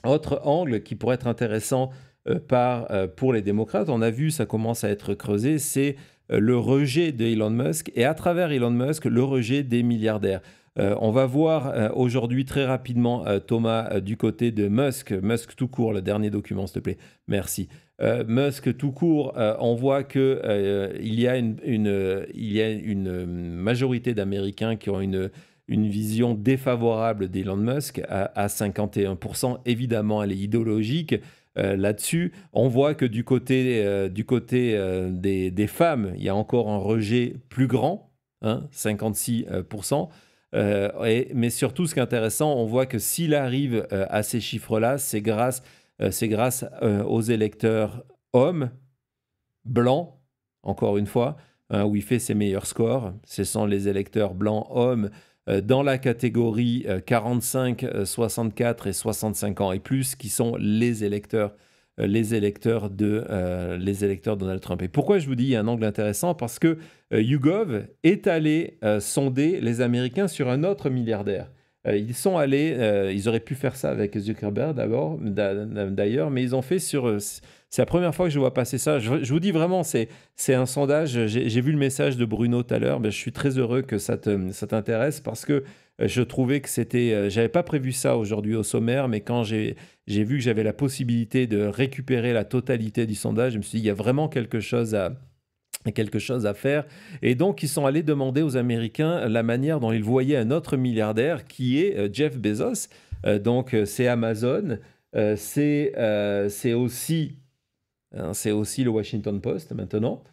Autre angle qui pourrait être intéressant pour les démocrates, on a vu, ça commence à être creusé, c'est le rejet de Elon Musk et à travers Elon Musk, le rejet des milliardaires. On va voir aujourd'hui très rapidement, Thomas, du côté de Musk, Musk tout court, le dernier document, s'il te plaît. Merci. Musk tout court, on voit qu'il y a une majorité d'Américains qui ont une vision défavorable d'Elon Musk à 51%. Évidemment, elle est idéologique là-dessus. On voit que du côté des femmes, il y a encore un rejet plus grand, hein, 56%. Mais surtout, ce qui est intéressant, on voit que s'il arrive à ces chiffres-là, c'est grâce aux électeurs hommes, blancs, encore une fois, hein, où il fait ses meilleurs scores. Ce sont les électeurs blancs hommes dans la catégorie 45, 64 et 65 ans et plus, qui sont les électeurs Donald Trump. Et pourquoi je vous dis il y a un angle intéressant? Parce que YouGov est allé sonder les Américains sur un autre milliardaire. Ils auraient pu faire ça avec Zuckerberg d'ailleurs, mais ils ont fait c'est la première fois que je vois passer ça. Je vous dis vraiment, c'est un sondage. J'ai vu le message de Bruno tout à l'heure. Je suis très heureux que ça t'intéresse parce que je trouvais que j'avais pas prévu ça aujourd'hui au sommaire, mais quand j'ai vu que j'avais la possibilité de récupérer la totalité du sondage, je me suis dit, il y a vraiment quelque chose à faire. Et donc, ils sont allés demander aux Américains la manière dont ils voyaient un autre milliardaire qui est Jeff Bezos. Donc, c'est Amazon. C'est aussi, hein, c'est aussi le Washington Post maintenant.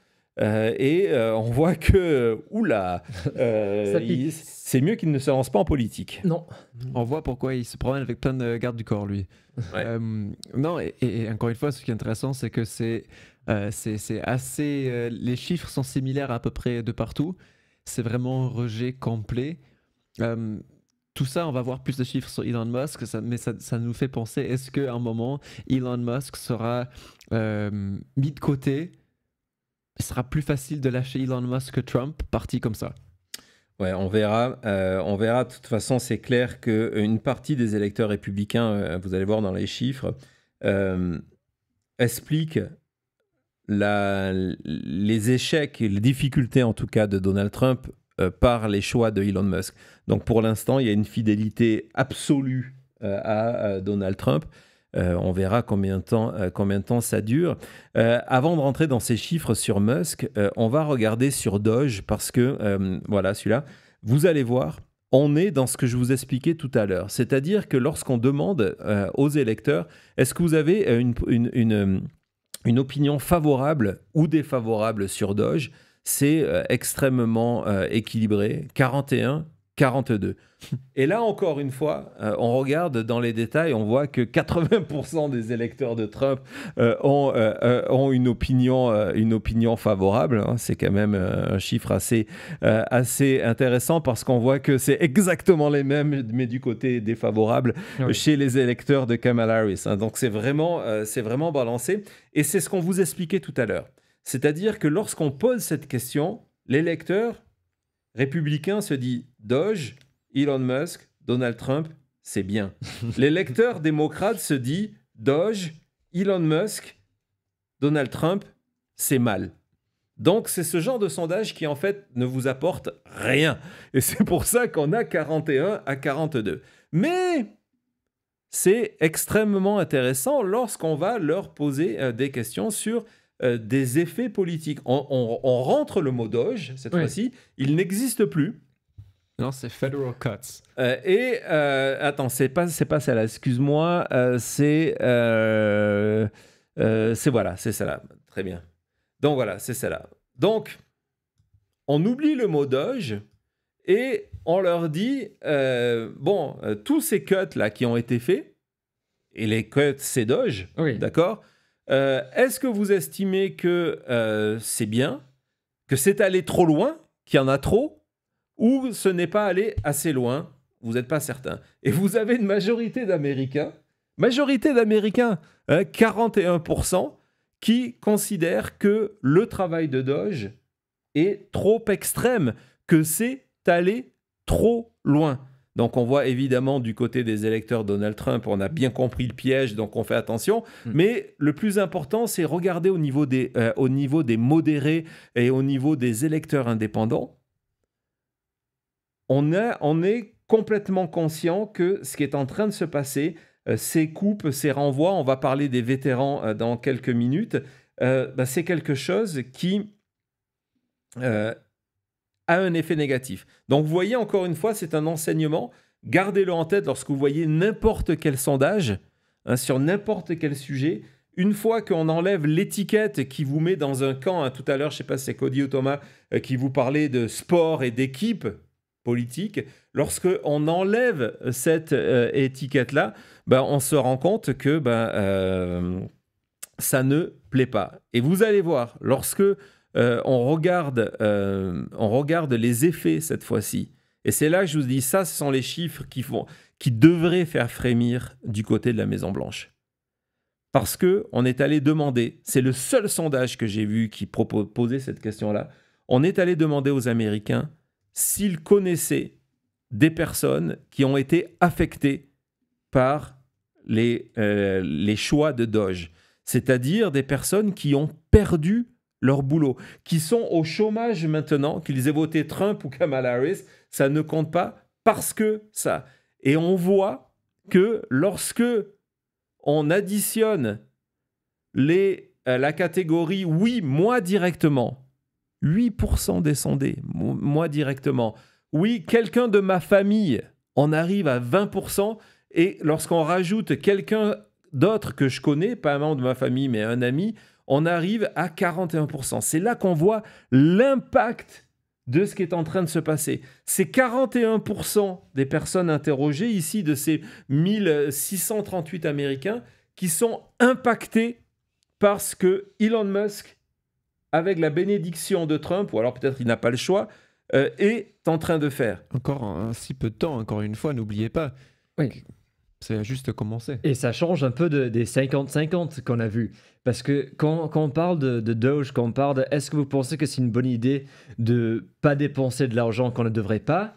On voit que, oula, Ça pique. c'est mieux qu'il ne se lance pas en politique. Non. On voit pourquoi il se promène avec plein de gardes du corps, lui. Ouais. Non, et encore une fois, ce qui est intéressant, c'est que c'est assez. Les chiffres sont similaires à peu près de partout. C'est vraiment un rejet complet. Euh, Tout ça, on va voir plus de chiffres sur Elon Musk, mais ça nous fait penser, est-ce qu'à un moment, Elon Musk sera mis de côté? Il sera plus facile de lâcher Elon Musk que Trump, parti comme ça. Ouais, on verra. On verra. De toute façon, c'est clair qu'une partie des électeurs républicains, vous allez voir dans les chiffres, explique les échecs et les difficultés, en tout cas, de Donald Trump par les choix de Elon Musk. Donc, pour l'instant, il y a une fidélité absolue à Donald Trump. On verra combien de temps ça dure. Avant de rentrer dans ces chiffres sur Musk, on va regarder sur Doge parce que, voilà, celui-là, vous allez voir, on est dans ce que je vous expliquais tout à l'heure. C'est-à-dire que lorsqu'on demande aux électeurs, est-ce que vous avez une opinion favorable ou défavorable sur Doge, c'est extrêmement équilibré, 41, 42. Et là, encore une fois, on regarde dans les détails, on voit que 80% des électeurs de Trump ont une opinion favorable. Hein. C'est quand même un chiffre assez intéressant parce qu'on voit que c'est exactement les mêmes, mais du côté défavorable Oui. chez les électeurs de Kamala Harris. Hein. Donc, c'est vraiment balancé. Et c'est ce qu'on vous expliquait tout à l'heure. C'est-à-dire que lorsqu'on pose cette question, l'électeur républicain se dit Doge, Elon Musk, Donald Trump, c'est bien. L'électeur démocrate se dit Doge, Elon Musk, Donald Trump, c'est mal. Donc, c'est ce genre de sondage qui, en fait, ne vous apporte rien. Et c'est pour ça qu'on a 41 à 42. Mais c'est extrêmement intéressant lorsqu'on va leur poser des questions sur des effets politiques. On rentre le mot Doge, cette Oui. fois-ci, il n'existe plus. Non, c'est Federal Cuts. Attends, c'est pas celle-là, excuse-moi, c'est voilà, c'est celle-là, très bien. Donc voilà, c'est celle-là. Donc, on oublie le mot Doge et on leur dit, tous ces cuts-là qui ont été faits, et les cuts, c'est Doge, Oui. d'accord? Est-ce que vous estimez que c'est bien, que c'est allé trop loin, qu'il y en a trop, ou ce n'est pas allé assez loin? Vous n'êtes pas certain. Et vous avez une majorité d'Américains, 41%, qui considèrent que le travail de Doge est trop extrême, que c'est allé trop loin. Donc on voit évidemment du côté des électeurs Donald Trump, on a bien compris le piège, donc on fait attention. Mais le plus important, c'est regarder au niveau des modérés et au niveau des électeurs indépendants. On est complètement conscient que ce qui est en train de se passer, ces coupes, ces renvois, on va parler des vétérans dans quelques minutes, c'est quelque chose qui a un effet négatif. Donc vous voyez, encore une fois, c'est un enseignement. Gardez-le en tête lorsque vous voyez n'importe quel sondage, sur n'importe quel sujet. Une fois qu'on enlève l'étiquette qui vous met dans un camp, tout à l'heure, je ne sais pas si c'est Cody ou Thomas qui vous parlait de sport et d'équipe politique, lorsqu'on enlève cette étiquette-là, on se rend compte que ça ne plaît pas. Et vous allez voir, lorsque on regarde les effets cette fois-ci, et c'est là que je vous dis, ça, ce sont les chiffres qui devraient faire frémir du côté de la Maison-Blanche. Parce qu'on est allé demander, c'est le seul sondage que j'ai vu qui posait cette question-là, on est allé demander aux Américains s'ils connaissaient des personnes qui ont été affectées par les choix de Doge, c'est-à-dire des personnes qui ont perdu leur boulot, qui sont au chômage maintenant, qu'ils aient voté Trump ou Kamala Harris, ça ne compte pas parce que ça. Et on voit que lorsque on additionne la catégorie « oui, moi directement », 8% des sondés, moi directement. Oui, quelqu'un de ma famille, on arrive à 20%. Et lorsqu'on rajoute quelqu'un d'autre que je connais, pas un membre de ma famille, mais un ami, on arrive à 41%. C'est là qu'on voit l'impact de ce qui est en train de se passer. C'est 41% des personnes interrogées ici, de ces 1638 Américains, qui sont impactés parce que Elon Musk, avec la bénédiction de Trump, ou alors peut-être il n'a pas le choix, est en train de faire. Encore un si peu de temps, encore une fois, n'oubliez pas. Oui. Ça a juste commencé. Et ça change un peu des 50-50 qu'on a vu. Parce que quand on parle de Doge, quand on parle de est-ce que vous pensez que c'est une bonne idée de pas dépenser de l'argent qu'on ne devrait pas,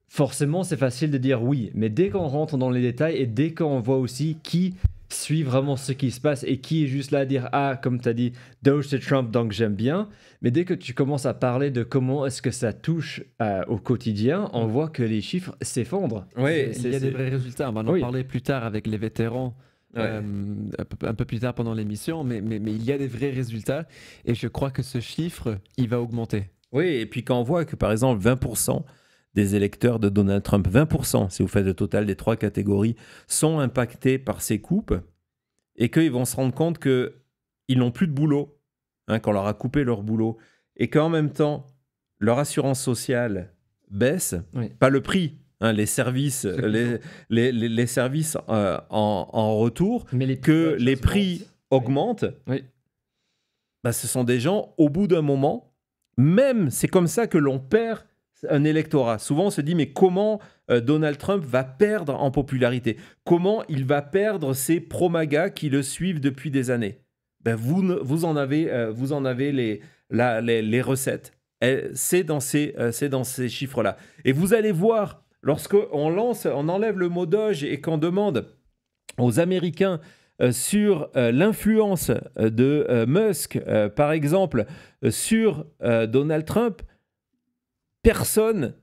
forcément c'est facile de dire oui. Mais dès qu'on rentre dans les détails et dès qu'on voit aussi qui suit vraiment ce qui se passe et qui est juste là à dire ah, comme tu as dit, Doge c'est Trump donc j'aime bien. Mais dès que tu commences à parler de comment est-ce que ça touche au quotidien, on voit que les chiffres s'effondrent. Oui, il y a des vrais résultats. On va en parler plus tard avec les vétérans, un peu plus tard pendant l'émission, mais il y a des vrais résultats et je crois que ce chiffre, il va augmenter. Oui, et puis quand on voit que par exemple 20% des électeurs de Donald Trump, 20%, si vous faites le total des trois catégories, sont impactés par ces coupes et qu'ils vont se rendre compte qu'ils n'ont plus de boulot, qu'on leur a coupé leur boulot, et qu'en même temps, leur assurance sociale baisse, pas le prix, les services, les services en retour, mais les prix augmentent, ce sont des gens, au bout d'un moment, même c'est comme ça que l'on perd un électorat. Souvent, on se dit, mais comment Donald Trump va perdre en popularité? Comment il va perdre ces pro-MAGA qui le suivent depuis des années? Vous en avez les recettes. C'est dans ces chiffres-là. Et vous allez voir, lorsqu'on enlève le mot Doge et qu'on demande aux Américains sur l'influence de Musk, par exemple, sur Donald Trump, personne,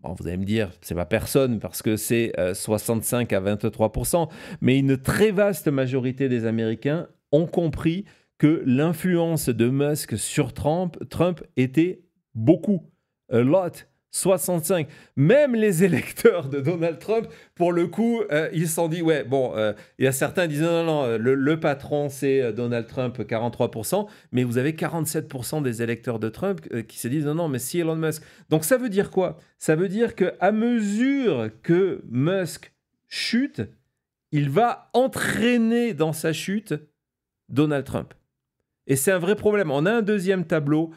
vous allez me dire, c'est pas personne parce que c'est 65 à 23%, mais une très vaste majorité des Américains ont compris que l'influence de Musk sur Trump était beaucoup, a lot, 65. Même les électeurs de Donald Trump, pour le coup, ils se sont dit, il y a certains qui disent non, le patron c'est Donald Trump, 43%, mais vous avez 47% des électeurs de Trump qui se disent non, mais si Elon Musk. Donc ça veut dire quoi? Ça veut dire qu'à mesure que Musk chute, il va entraîner dans sa chute Donald Trump. Et c'est un vrai problème. On a un deuxième tableau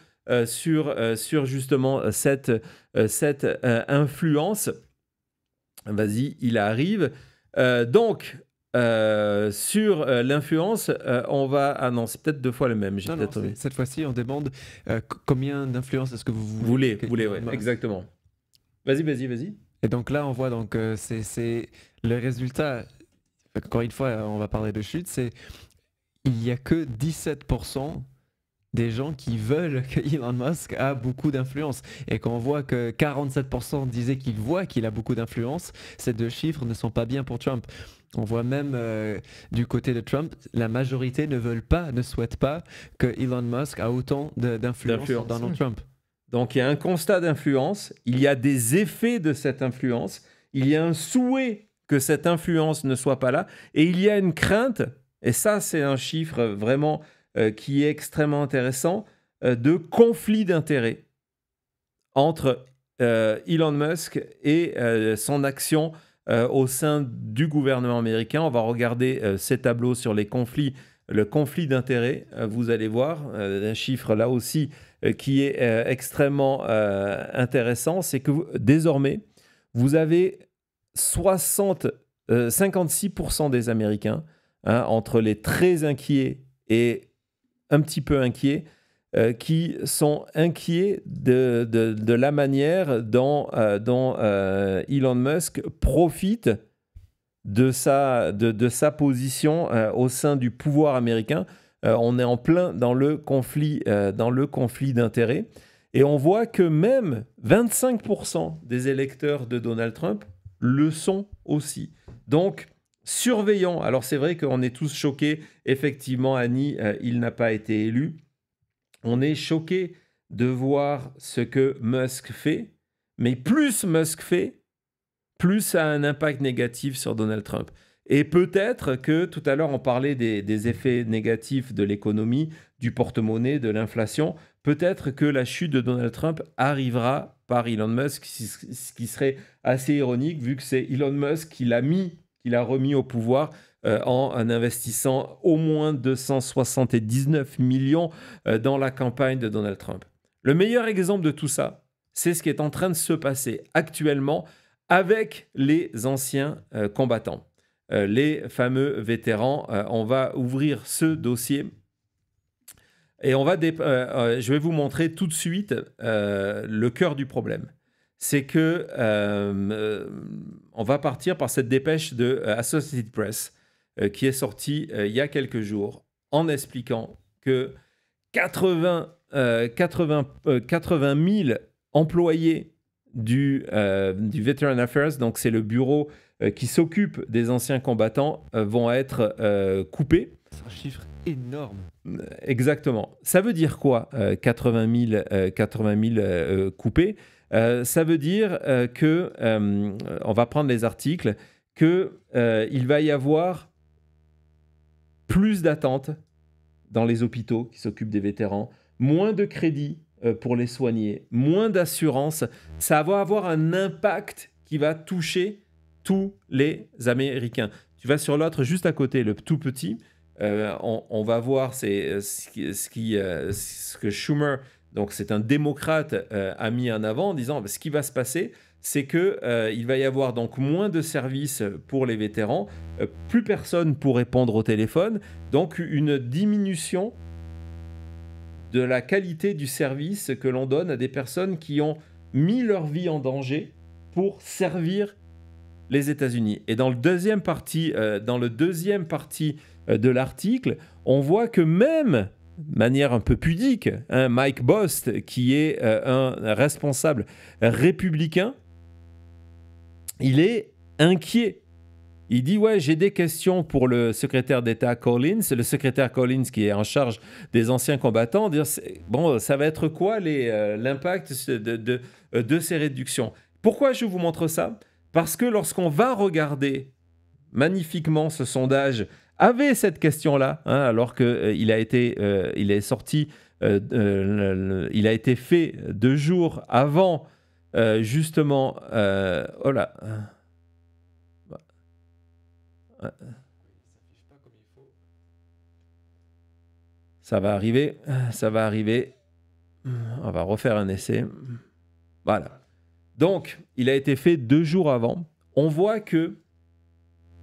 sur justement cette influence. Vas-y, il arrive. Donc, sur l'influence, on va... Ah non, c'est peut-être deux fois le même. Cette fois-ci, on demande combien d'influence est-ce que vous voulez. Ouais, exactement. Vas-y. Et donc là, on voit donc c'est le résultat. Encore une fois, on va parler de chute. C'est il y a que 17% des gens qui veulent que Elon Musk a beaucoup d'influence. Et quand on voit que 47% disaient qu'ils voient qu'il a beaucoup d'influence, ces deux chiffres ne sont pas bien pour Trump. On voit même du côté de Trump, la majorité ne souhaite pas que Elon Musk a autant d'influence sur Donald Trump. Donc il y a un constat d'influence, il y a des effets de cette influence, il y a un souhait que cette influence ne soit pas là, et il y a une crainte, et ça c'est un chiffre vraiment qui est extrêmement intéressant, de conflit d'intérêts entre Elon Musk et son action au sein du gouvernement américain. On va regarder ces tableaux sur le conflit d'intérêts. Vous allez voir un chiffre là aussi qui est extrêmement intéressant. C'est que désormais, vous avez 56% des Américains, entre les très inquiets et un petit peu inquiets, qui sont inquiets de la manière dont Elon Musk profite de sa position au sein du pouvoir américain. On est en plein dans le conflit d'intérêts. Et on voit que même 25% des électeurs de Donald Trump le sont aussi. Donc, surveillons. Alors, c'est vrai qu'on est tous choqués. Effectivement, Annie, il n'a pas été élu. On est choqués de voir ce que Musk fait. Mais plus Musk fait, plus ça a un impact négatif sur Donald Trump. Et peut-être que, tout à l'heure, on parlait des effets négatifs de l'économie, du porte-monnaie, de l'inflation. Peut-être que la chute de Donald Trump arrivera par Elon Musk, ce qui serait assez ironique, vu que c'est Elon Musk qui l'a remis au pouvoir en investissant au moins 279 millions dans la campagne de Donald Trump. Le meilleur exemple de tout ça, c'est ce qui est en train de se passer actuellement avec les anciens combattants, les fameux vétérans. On va ouvrir ce dossier et je vais vous montrer tout de suite le cœur du problème. C'est que on va partir par cette dépêche de Associated Press qui est sortie il y a quelques jours en expliquant que 80 000 employés du Veteran Affairs, donc c'est le bureau qui s'occupe des anciens combattants, vont être coupés. C'est un chiffre énorme. Exactement. Ça veut dire quoi, 80 000 coupés? Ça veut dire que, on va prendre les articles, qu'il va y avoir plus d'attentes dans les hôpitaux qui s'occupent des vétérans, moins de crédits pour les soigner, moins d'assurance. Ça va avoir un impact qui va toucher tous les Américains. Tu vas sur l'autre juste à côté, le tout petit. On va voir ce que Schumer, donc c'est un démocrate, a mis en avant en disant ce qui va se passer, c'est qu'il va y avoir donc moins de services pour les vétérans, plus personne pour répondre au téléphone, donc une diminution de la qualité du service que l'on donne à des personnes qui ont mis leur vie en danger pour servir les États-Unis. Et dans le deuxième partie de l'article, on voit que même, de manière un peu pudique, Mike Bost, qui est un responsable républicain, il est inquiet. Il dit, ouais, j'ai des questions pour le secrétaire d'État Collins, le secrétaire Collins qui est en charge des anciens combattants, dire, bon, ça va être quoi l'impact de ces réductions? Pourquoi je vous montre ça? Parce que lorsqu'on va regarder magnifiquement ce sondage, avait cette question-là, alors qu'il a été fait 2 jours avant, justement, oh là. Ça va arriver. On va refaire un essai. Voilà. Donc, il a été fait 2 jours avant. On voit que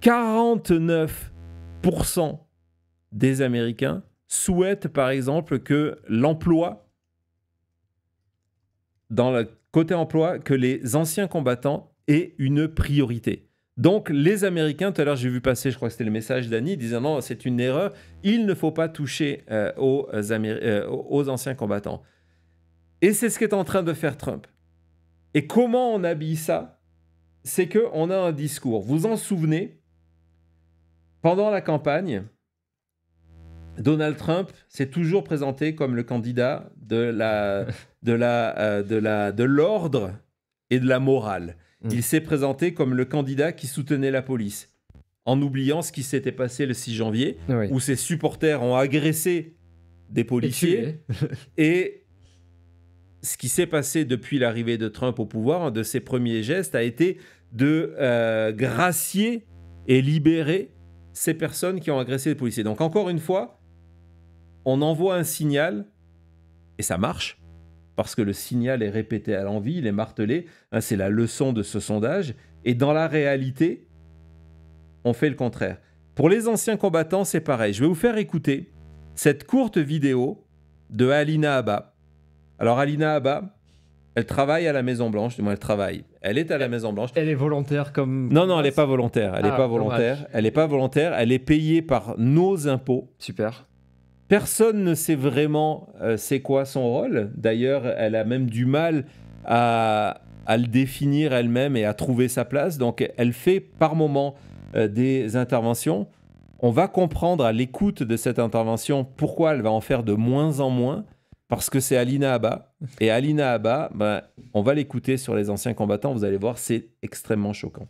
49% des Américains souhaitent, par exemple, que l'emploi, dans le côté emploi, que les anciens combattants est une priorité. Donc, les Américains, tout à l'heure, j'ai vu passer, je crois que c'était le message d'Annie, disant non, c'est une erreur, il ne faut pas toucher aux anciens combattants. Et c'est ce qu'est en train de faire Trump. Et comment on habille ça? C'est qu'on a un discours. Vous en souvenez, pendant la campagne, Donald Trump s'est toujours présenté comme le candidat de l'ordre et de la morale. Il s'est présenté comme le candidat qui soutenait la police, en oubliant ce qui s'était passé le 6 janvier, où ses supporters ont agressé des policiers. Et ce qui s'est passé depuis l'arrivée de Trump au pouvoir, un de ses premiers gestes a été de gracier et libérer ces personnes qui ont agressé les policiers. Donc encore une fois, on envoie un signal, et ça marche, parce que le signal est répété à l'envi, il est martelé, c'est la leçon de ce sondage, et dans la réalité, on fait le contraire. Pour les anciens combattants, c'est pareil. Je vais vous faire écouter cette courte vidéo de Alina Habba. Alors Alina Habba, elle travaille à la Maison-Blanche, du moins elle travaille. Elle est à la Maison-Blanche. Elle est volontaire comme... Non, elle n'est pas volontaire. Elle n'est pas volontaire. Elle n'est pas volontaire. Elle est payée par nos impôts. Super. Personne ne sait vraiment c'est quoi son rôle. D'ailleurs, elle a même du mal à le définir elle-même et à trouver sa place. Donc, elle fait par moment des interventions. On va comprendre à l'écoute de cette intervention pourquoi elle va en faire de moins en moins. Parce que c'est Alina Habba. Et Alina Habba, on va l'écouter sur les anciens combattants. Vous allez voir, c'est extrêmement choquant.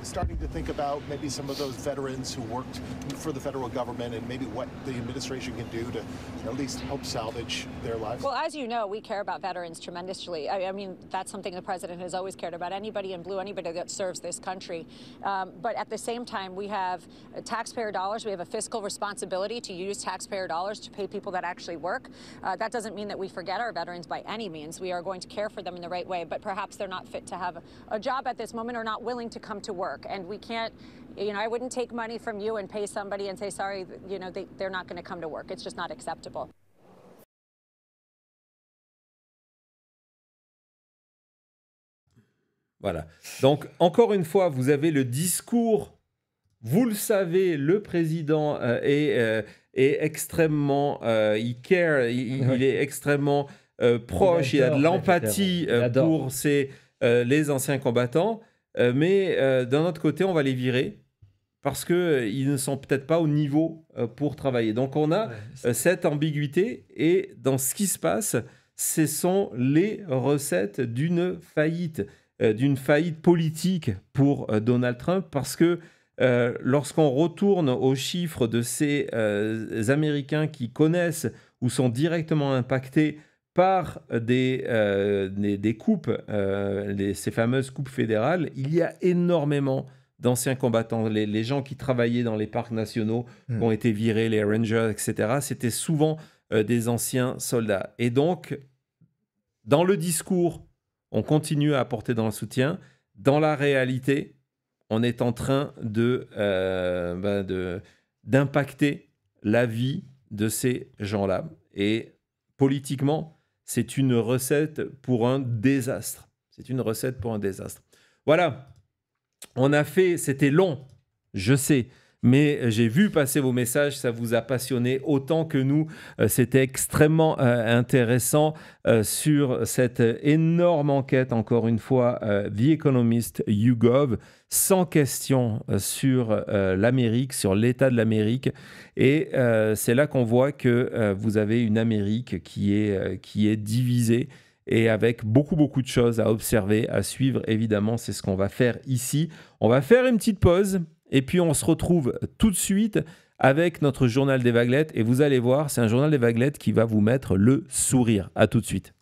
Starting to think about maybe some of those veterans who worked for the federal government and maybe what the administration can do to at least help salvage their lives? Well, as you know, we care about veterans tremendously. I mean, that's something the president has always cared about. Anybody in blue, anybody that serves this country. But at the same time, we have taxpayer dollars. We have a fiscal responsibility to use taxpayer dollars to pay people that actually work. That doesn't mean that we forget our veterans by any means. We are going to care for them in the right way, but perhaps they're not fit to have a job at this moment or not willing to come to work. And we can't, I wouldn't take money from you and pay somebody and say, sorry, they're not going to come to work. It's just not acceptable. Voilà. Donc, encore une fois, vous avez le discours. Vous le savez, le président est extrêmement... il care, il est extrêmement proche, il a de l'empathie pour les anciens combattants. Mais d'un autre côté, on va les virer parce qu'ils ne sont peut-être pas au niveau pour travailler. Donc, on a cette ambiguïté et dans ce qui se passe, ce sont les recettes d'une faillite politique pour Donald Trump parce que lorsqu'on retourne aux chiffres de ces Américains qui connaissent ou sont directement impactés par des coupes, ces fameuses coupes fédérales, il y a énormément d'anciens combattants. Les gens qui travaillaient dans les parcs nationaux qui ont été virés, les rangers, etc., c'était souvent des anciens soldats. Et donc, dans le discours, on continue à apporter dans le soutien. Dans la réalité, on est en train d'impacter la vie de ces gens-là. Et politiquement, c'est une recette pour un désastre. C'est une recette pour un désastre. Voilà. On a fait... C'était long, je sais. Mais j'ai vu passer vos messages, ça vous a passionné autant que nous. C'était extrêmement intéressant sur cette énorme enquête, encore une fois, The Economist YouGov, sans question sur l'Amérique, sur l'état de l'Amérique. Et c'est là qu'on voit que vous avez une Amérique qui est divisée et avec beaucoup de choses à observer, à suivre. Évidemment, c'est ce qu'on va faire ici. On va faire une petite pause. Et puis, on se retrouve tout de suite avec notre journal des vaguelettes. Et vous allez voir, c'est un journal des vaguelettes qui va vous mettre le sourire. À tout de suite.